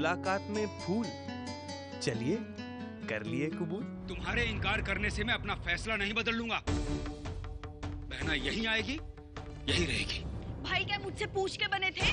मुलाकात में फूल। चलिए कर लिए कबूल। तुम्हारे इनकार करने से मैं अपना फैसला नहीं बदल लूंगा। बहना यहीं आएगी, यहीं रहेगी। भाई क्या मुझसे पूछ के बने थे?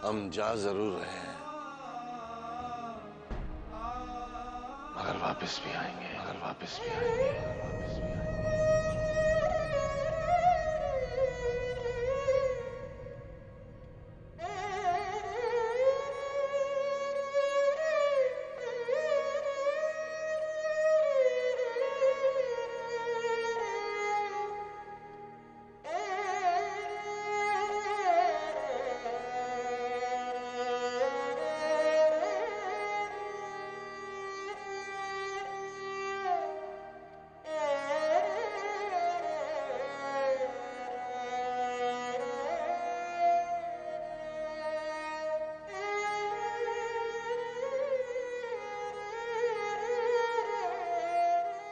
हम जा जरूर रहे हैं, मगर वापस भी आएंगे, मगर वापस भी आएंगे, वापस भी आएंगे।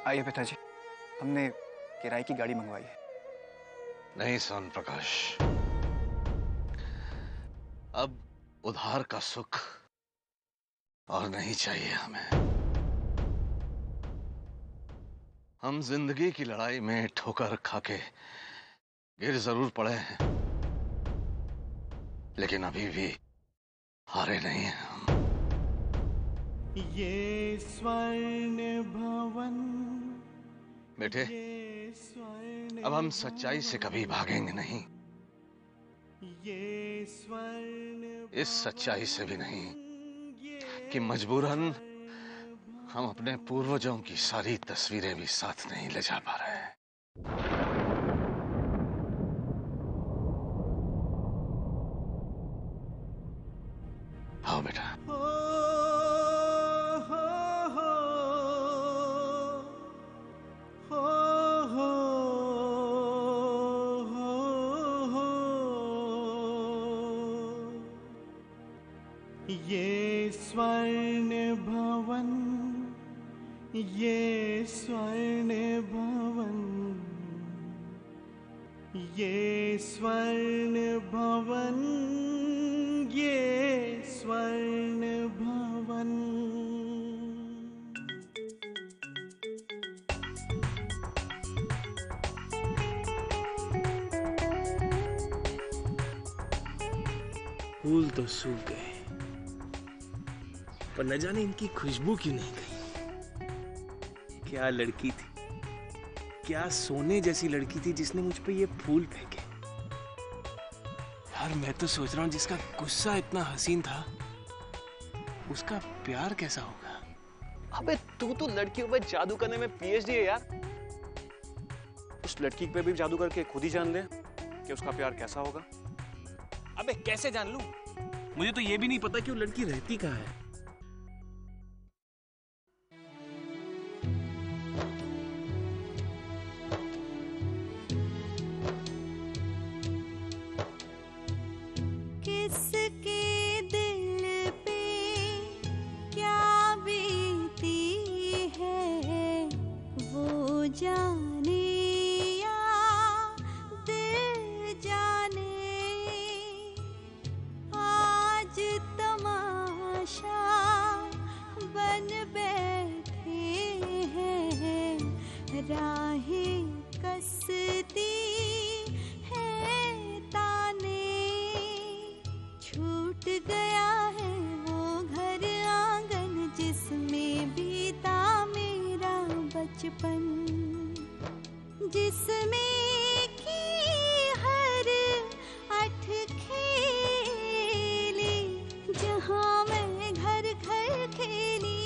आइए पिताजी, हमने किराए की गाड़ी मंगवाई है। नहीं सोन प्रकाश, अब उधार का सुख और नहीं चाहिए हमें। हम जिंदगी की लड़ाई में ठोकर खाके गिर जरूर पड़े हैं, लेकिन अभी भी हारे नहीं हैं हम। ये स्वर्ण भवन, बेटे, अब हम सच्चाई से कभी भागेंगे नहीं। इस सच्चाई से भी नहीं कि मजबूरन हम अपने पूर्वजों की सारी तस्वीरें भी साथ नहीं ले जा पा रहे हैं। आओ बेटा। ये स्वर्ण भवन, ये स्वर्ण भवन, ये स्वर्ण भवन, ये स्वर्ण भवन। फूल तो सूख गए, पर न जाने इनकी खुशबू क्यों नहीं गई। क्या लड़की थी, क्या सोने जैसी लड़की थी जिसने मुझ पे ये फूल फेंके। यार मैं तो सोच रहा हूँ जिसका गुस्सा इतना हसीन था, उसका प्यार कैसा होगा। अबे तू तो लड़कियों पे जादू करने में पीएचडी है यार। उस लड़की पे भी जादू करके खुद ही जान ले कि उसका प्यार कैसा होगा। अबे कैसे जान लूं? मुझे तो ये भी नहीं पता कि वो लड़की रहती कहाँ है। किसके दिल पे क्या बीती है, वो जाने या दिल जाने। आज तमाशा बन बैठे हैं, राहें कसती है ताने। छूट गया है वो घर आंगन जिसमें बीता मेरा बचपन, जिसमें की हर अठ खेली, जहाँ मैं घर घर खेली,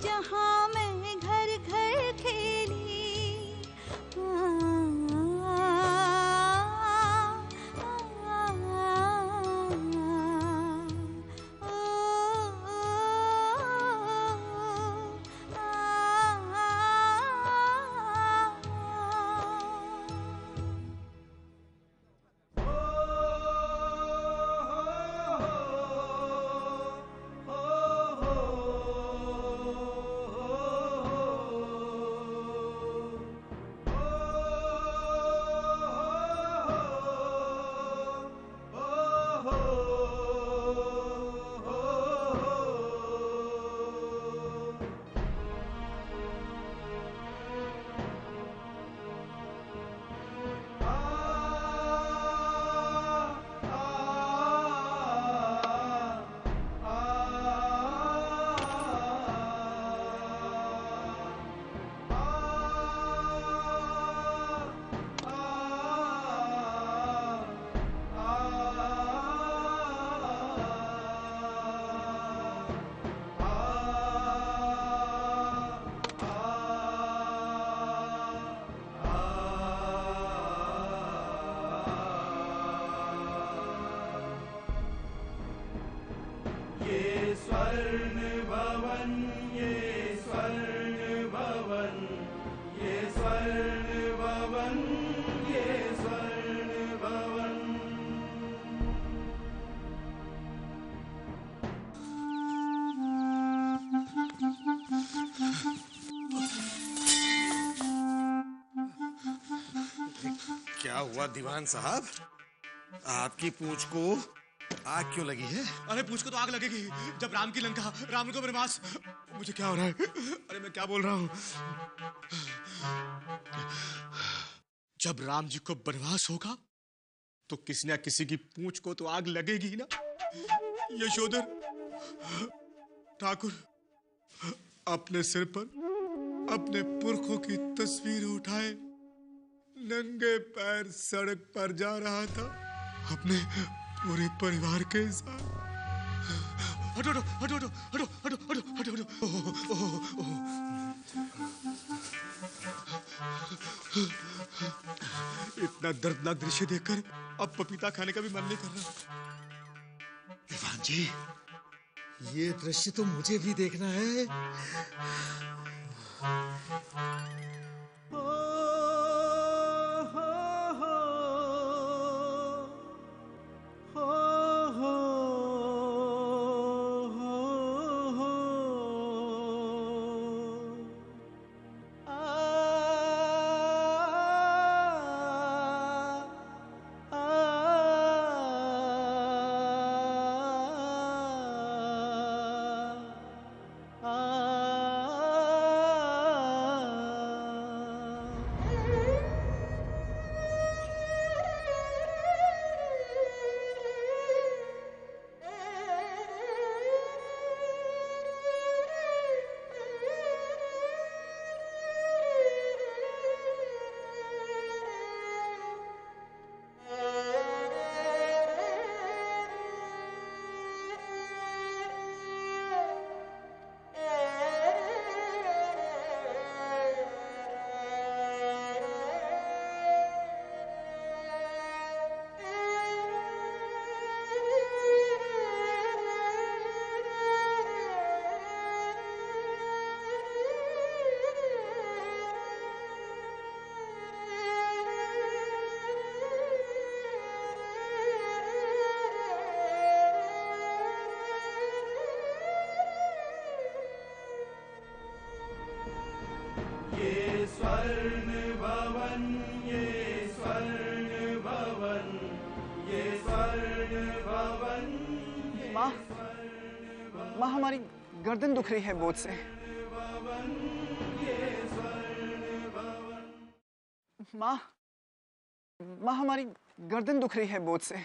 जहाँ मैं घर घर खेली। क्या हुआ दीवान साहब? आपकी पूंछ को आग क्यों लगी है? अरे पूंछ को तो आग लगेगी जब राम की लंका, राम को वनवास। मुझे क्या हो रहा है? अरे मैं क्या बोल रहा हूँ? जब राम जी को वनवास होगा तो किसी न किसी की पूंछ को तो आग लगेगी ना। यशोधर ठाकुर अपने सिर पर अपने पुरखों की तस्वीर उठाए नंगे पैर सड़क पर जा रहा था अपने पूरे परिवार के साथ। हटो हटो हटो हटो हटो हटो हटो हटो हटो। इतना दर्दनाक दृश्य देखकर अब पपीता खाने का भी मन नहीं कर रहा। दीवान जी, ये दृश्य तो मुझे भी देखना है। माँ हमारी गर्दन दुख रही है बोझ से। माँ हमारी गर्दन दुख रही है बोझ से।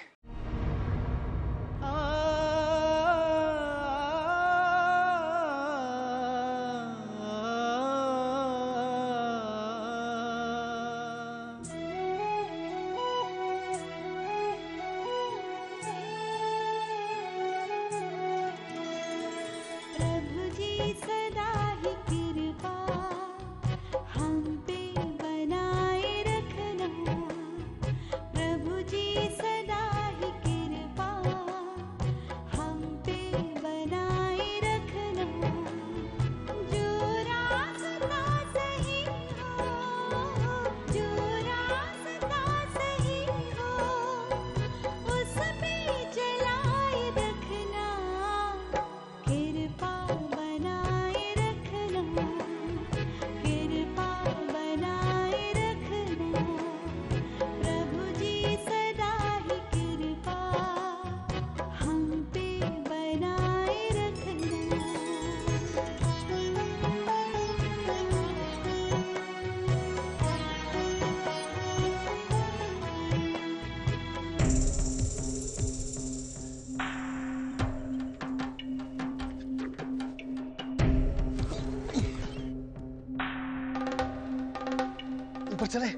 चले,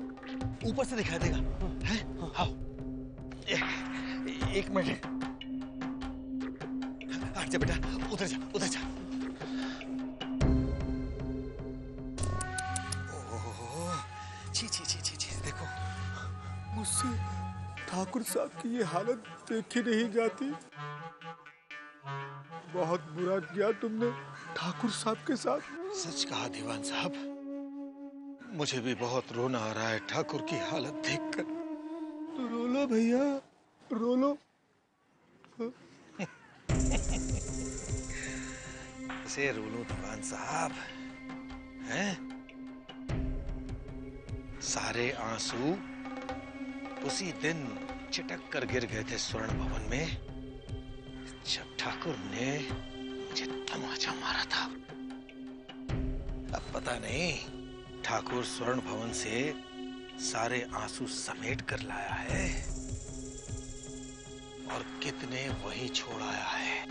ऊपर से दिखाई देगा। हैं? हाँ। एक मिनट। हट जा बेटा, उधर जा, उधर जा। ओह, छी छी छी छी छी, देखो। मुझसे ठाकुर साहब की ये हालत देखी नहीं जाती। बहुत बुरा किया तुमने ठाकुर साहब के साथ। सच कहा दीवान साहब, मुझे भी बहुत रोना आ रहा है ठाकुर की हालत देखकर। तो रो लो भैया, रो लो। से रो लो दीवान साहब, हैं? सारे आंसू उसी दिन चिटक कर गिर गए थे स्वर्ण भवन में जब ठाकुर ने मुझे तमाचा मारा था। अब पता नहीं ठाकुर स्वर्ण भवन से सारे आंसू समेट कर लाया है और कितने वही छोड़ आया है।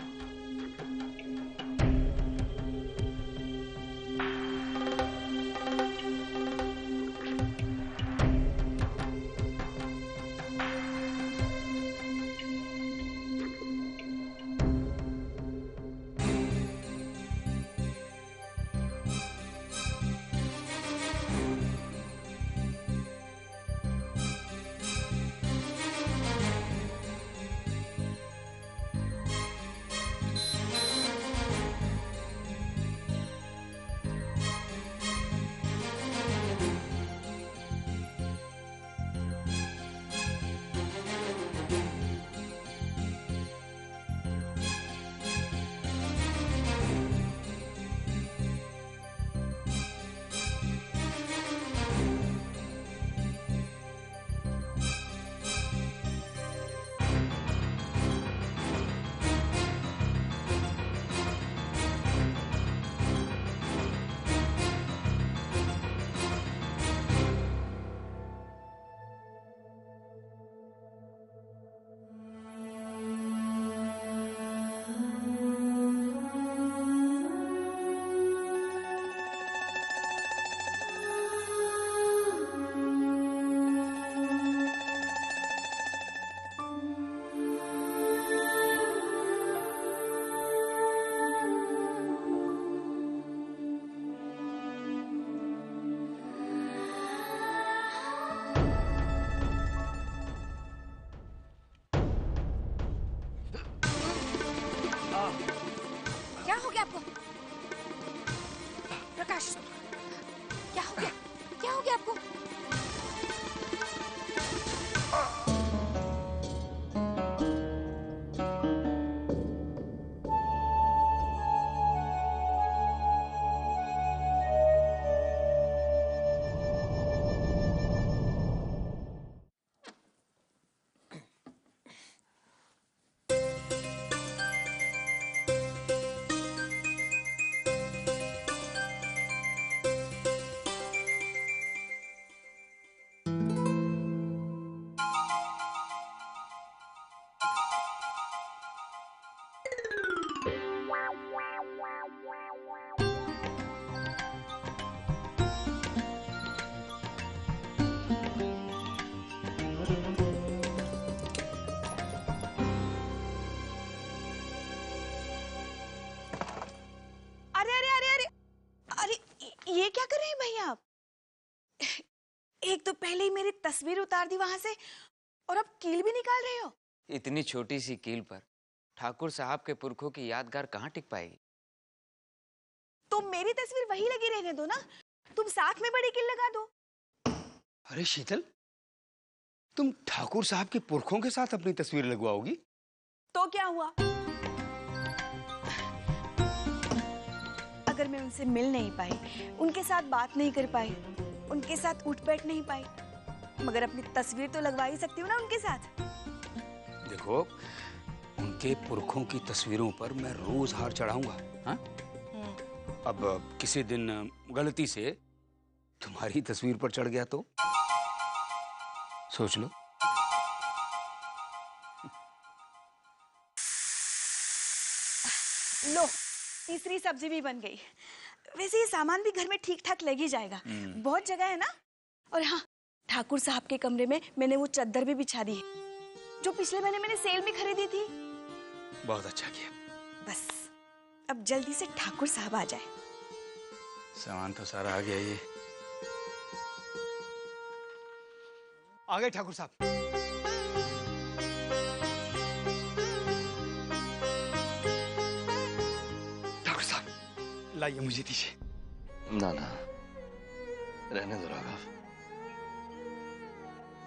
क्या हो गया आपको? प्रकाश, क्या हो गया? क्या हो गया आपको? ये क्या कर रहे हैं भैया आप? एक तो पहले ही मेरी तस्वीर उतार दी वहां से और अब कील भी निकाल रहे हो। इतनी छोटी सी कील पर ठाकुर साहब के पुरखों की यादगार कहाँ टिक पाएगी? तो मेरी तस्वीर वही लगी रहने दो ना, तुम साथ में बड़ी कील लगा दो। अरे शीतल, तुम ठाकुर साहब के पुरखों के साथ अपनी तस्वीर लगवाओगी? तो क्या हुआ? अगर मैं उनसे मिल नहीं पाई, उनके साथ बात नहीं कर पाई, उनके साथ उठ बैठ नहीं पाई, मगर अपनी तस्वीर तो लगवा ही सकती हूँ ना उनके साथ। देखो, उनके पुरखों की तस्वीरों पर मैं रोज हार चढ़ाऊंगा। हाँ? अब किसी दिन गलती से तुम्हारी तस्वीर पर चढ़ गया तो सोच लो। लो, तीसरी सब्जी भी बन गई। वैसे ये सामान भी घर में ठीक ठाक लग ही जाएगा, बहुत जगह है ना। और हाँ, ठाकुर साहब के कमरे में मैंने वो चादर भी बिछा दी है जो पिछले महीने मैंने सेल में खरीदी थी। बहुत अच्छा किया। बस अब जल्दी से ठाकुर साहब आ जाए। सामान तो सारा आ गया। ये आ गए ठाकुर साहब। ठाकुर साहब, लाइए मुझे दीजिए। ना ना, रहने दो राघव।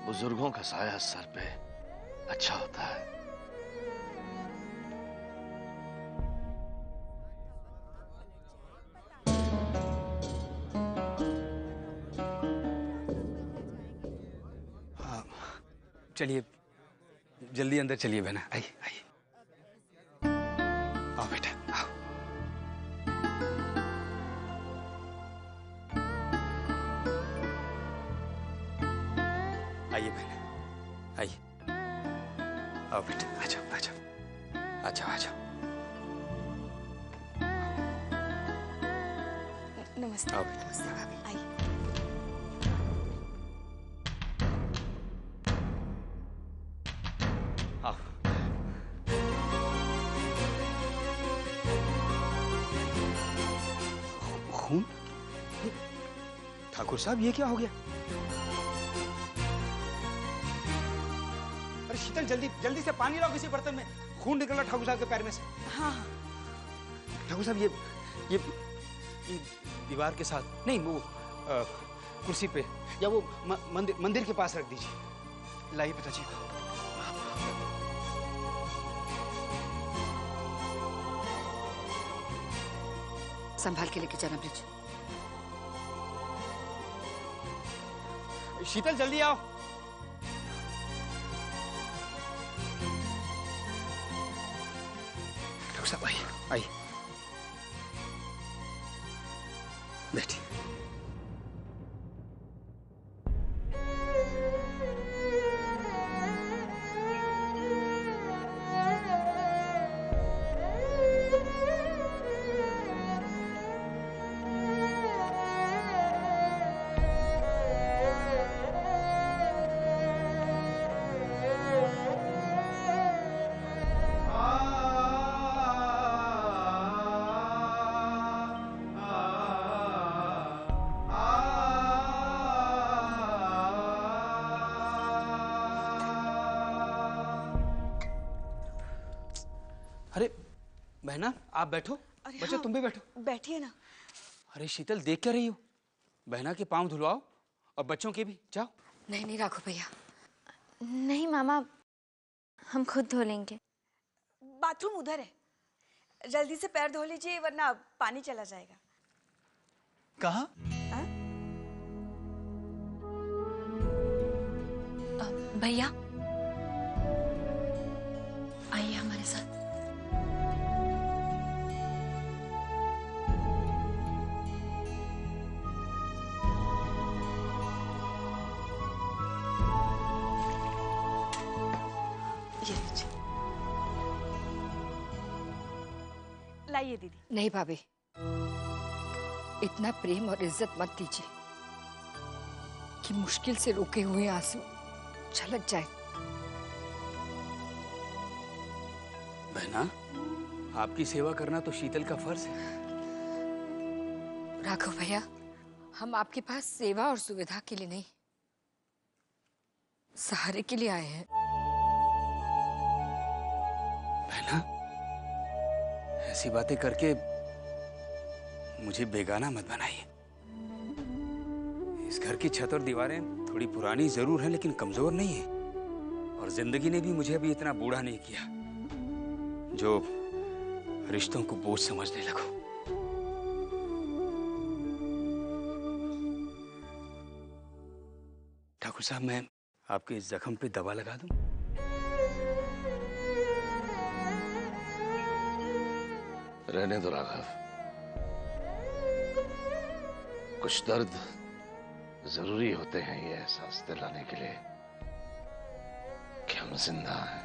बुजुर्गों का साया सर पे अच्छा होता है। चलिए जल्दी अंदर चलिए बहना, आइए आइए। आओ बेटा आओ। आइए बहना आइए। आओ बेटा आ जाओ आ जाओ आ जाओ आ जाओ। नमस्ते। आओ बेटा आइए। आओ। खून? ठाकुर साहब ये क्या हो गया? अरे शीतल जल्दी जल्दी से पानी लाओ किसी बर्तन में, खून निकल रहा ठाकुर साहब के पैर में से। हाँ हाँ। ठाकुर साहब ये दीवार के साथ नहीं, वो कुर्सी पे या वो मंदिर के पास रख दीजिए। लाइए पिताजी। संभाल के लेके जाना ब्रिज। शीतल जल्दी आओ। ठाकुर साहब आइए आइए बैठिए। अरे बहना आप बैठो। बच्चा हाँ, तुम भी बैठो। बैठिए ना। अरे शीतल देख क्या रही हो? बहना के पांव धुलवाओ और बच्चों के भी। जाओ। नहीं नहीं राघव भैया। नहीं मामा, हम खुद धो लेंगे। बाथरूम उधर है, जल्दी से पैर धो लीजिए वरना पानी चला जाएगा। कहाँ? भैया आइए हमारे साथ। ये लीजिए। लाइए दीदी। नहीं भाभी, इतना प्रेम और इज्जत मत दीजिए कि मुश्किल से रोके हुए आंसू छलक जाए। बहना आपकी सेवा करना तो शीतल का फर्ज है। राघव भैया, हम आपके पास सेवा और सुविधा के लिए नहीं, सहारे के लिए आए हैं। बहना ऐसी बातें करके मुझे बेगाना मत बनाइए। इस घर की छत और दीवारें थोड़ी पुरानी जरूर हैं लेकिन कमजोर नहीं है, और जिंदगी ने भी मुझे अभी इतना बूढ़ा नहीं किया जो रिश्तों को बोझ समझने लगो। ठाकुर साहब मैं आपके इस जख्म पे दवा लगा दूं? रहने दो राघव, कुछ दर्द जरूरी होते हैं ये एहसास दिलाने के लिए कि हम जिंदा हैं।